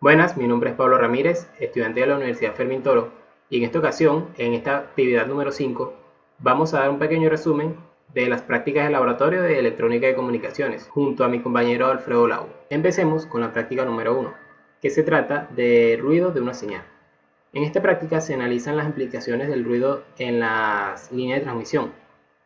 Buenas, mi nombre es Pablo Ramírez, estudiante de la Universidad Fermín Toro, y en esta ocasión, en esta actividad número 5, vamos a dar un pequeño resumen de las prácticas de laboratorio de electrónica y comunicaciones, junto a mi compañero Alfredo Lau. Empecemos con la práctica número 1, que se trata de ruido de una señal. En esta práctica se analizan las implicaciones del ruido en las líneas de transmisión.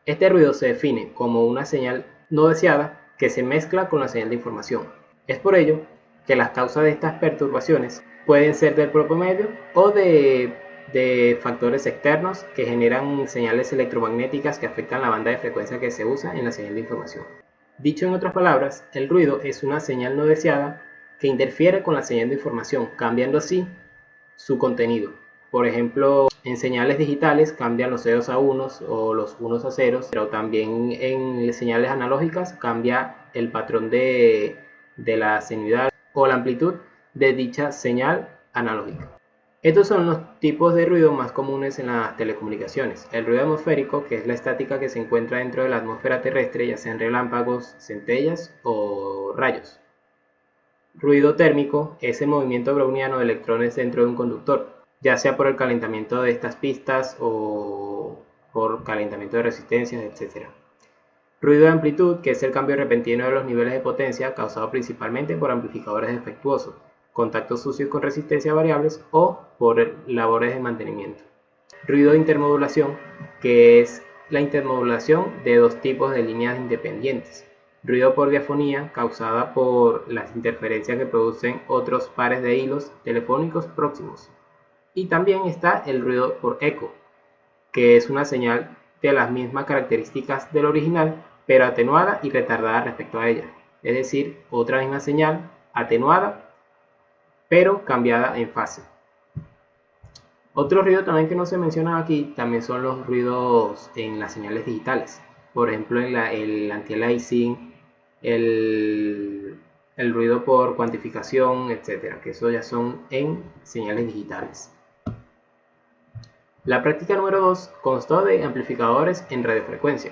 Este ruido se define como una señal no deseada que se mezcla con la señal de información. Es por ello que las causas de estas perturbaciones pueden ser del propio medio o de factores externos que generan señales electromagnéticas que afectan la banda de frecuencia que se usa en la señal de información. Dicho en otras palabras, el ruido es una señal no deseada que interfiere con la señal de información, cambiando así su contenido. Por ejemplo, en señales digitales cambian los ceros a unos o los unos a ceros, pero también en señales analógicas cambia el patrón de la sinuidad o la amplitud de dicha señal analógica. Estos son los tipos de ruido más comunes en las telecomunicaciones. El ruido atmosférico, que es la estática que se encuentra dentro de la atmósfera terrestre, ya sean relámpagos, centellas o rayos. Ruido térmico es el movimiento browniano de electrones dentro de un conductor, ya sea por el calentamiento de estas pistas o por calentamiento de resistencias, etc. Ruido de amplitud, que es el cambio repentino de los niveles de potencia causado principalmente por amplificadores defectuosos, contactos sucios con resistencias variables o por labores de mantenimiento. Ruido de intermodulación, que es la intermodulación de dos tipos de líneas independientes. Ruido por diafonía, causada por las interferencias que producen otros pares de hilos telefónicos próximos. Y también está el ruido por eco, que es una señal de las mismas características del original, pero atenuada y retardada respecto a ella. Es decir, otra misma señal atenuada, pero cambiada en fase. Otro ruido también que no se menciona aquí también son los ruidos en las señales digitales. Por ejemplo, en el anti-aliasing, el ruido por cuantificación, etcétera, que eso ya son en señales digitales. La práctica número 2 constó de amplificadores en radiofrecuencia.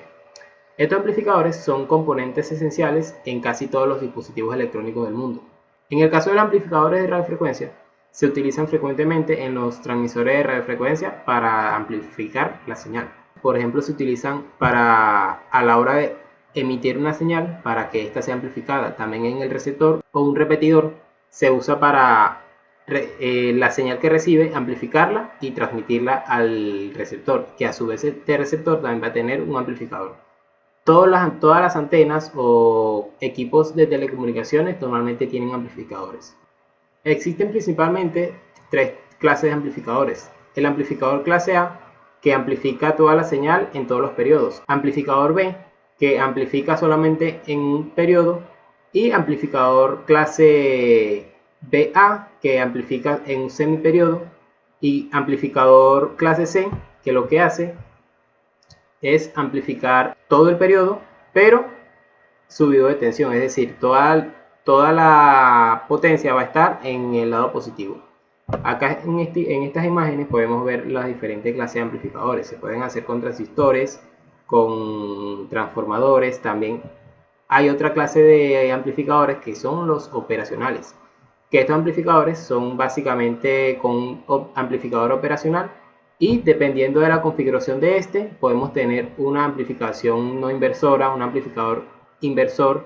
Estos amplificadores son componentes esenciales en casi todos los dispositivos electrónicos del mundo. En el caso de los amplificadores de radiofrecuencia, se utilizan frecuentemente en los transmisores de radiofrecuencia para amplificar la señal. Por ejemplo, se utilizan a la hora de emitir una señal para que ésta sea amplificada. También en el receptor o un repetidor se usa para la señal que recibe, amplificarla y transmitirla al receptor, que a su vez este receptor también va a tener un amplificador. Todas las antenas o equipos de telecomunicaciones normalmente tienen amplificadores. Existen principalmente tres clases de amplificadores. El amplificador clase A, que amplifica toda la señal en todos los periodos. Amplificador B, que amplifica solamente en un periodo. Y amplificador clase BA, que amplifica en un semiperiodo. Y amplificador clase C, que lo que hace es amplificar todo el periodo, pero subido de tensión, es decir, toda la potencia va a estar en el lado positivo. Acá en estas imágenes podemos ver las diferentes clases de amplificadores. Se pueden hacer con transistores, con transformadores. También hay otra clase de amplificadores que son los operacionales, que estos amplificadores son básicamente con un amplificador operacional, y dependiendo de la configuración de este podemos tener una amplificación no inversora, un amplificador inversor,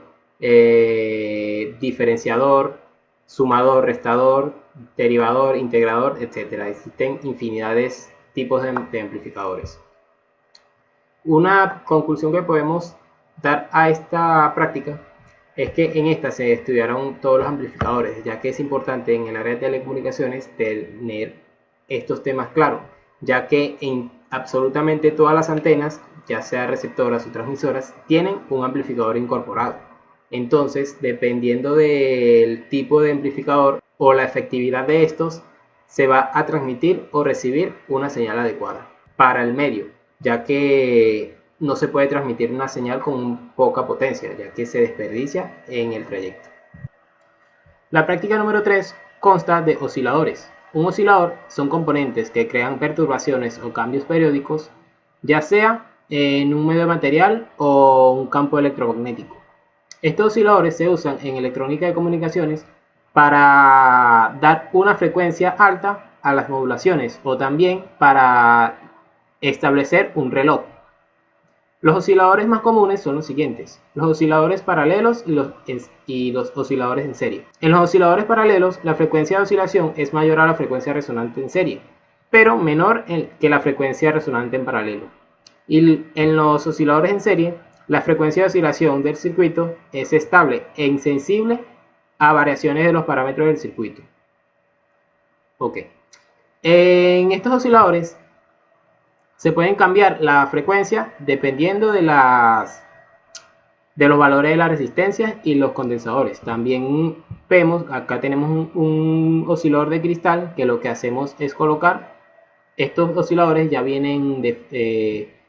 diferenciador, sumador, restador, derivador, integrador, etc. Existen infinidad de tipos de amplificadores. Una conclusión que podemos dar a esta práctica es que en esta se estudiaron todos los amplificadores, ya que es importante en el área de telecomunicaciones tener estos temas claros, ya que en absolutamente todas las antenas, ya sea receptoras o transmisoras, tienen un amplificador incorporado. Entonces, dependiendo del tipo de amplificador o la efectividad de estos, se va a transmitir o recibir una señal adecuada para el medio, ya que no se puede transmitir una señal con poca potencia, ya que se desperdicia en el trayecto. La práctica número 3 consta de osciladores. Un oscilador son componentes que crean perturbaciones o cambios periódicos, ya sea en un medio material o un campo electromagnético. Estos osciladores se usan en electrónica de comunicaciones para dar una frecuencia alta a las modulaciones o también para establecer un reloj. Los osciladores más comunes son los siguientes: los osciladores paralelos y los osciladores en serie. En los osciladores paralelos, la frecuencia de oscilación es mayor a la frecuencia resonante en serie, pero menor que la frecuencia resonante en paralelo. Y en los osciladores en serie, la frecuencia de oscilación del circuito es estable e insensible a variaciones de los parámetros del circuito. Ok. En estos osciladores se pueden cambiar la frecuencia dependiendo de los valores de las resistencias y los condensadores. También vemos, acá tenemos un oscilador de cristal que lo que hacemos es colocar estos osciladores ya vienen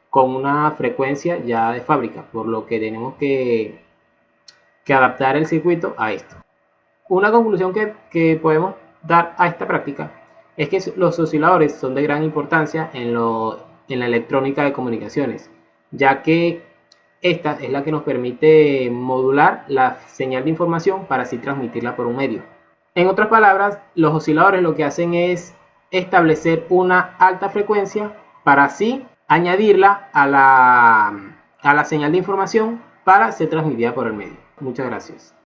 con una frecuencia ya de fábrica, por lo que tenemos que adaptar el circuito a esto. Una conclusión que podemos dar a esta práctica es que los osciladores son de gran importancia en la electrónica de comunicaciones, ya que esta es la que nos permite modular la señal de información para así transmitirla por un medio. En otras palabras, los osciladores lo que hacen es establecer una alta frecuencia para así añadirla a la señal de información para ser transmitida por el medio. Muchas gracias.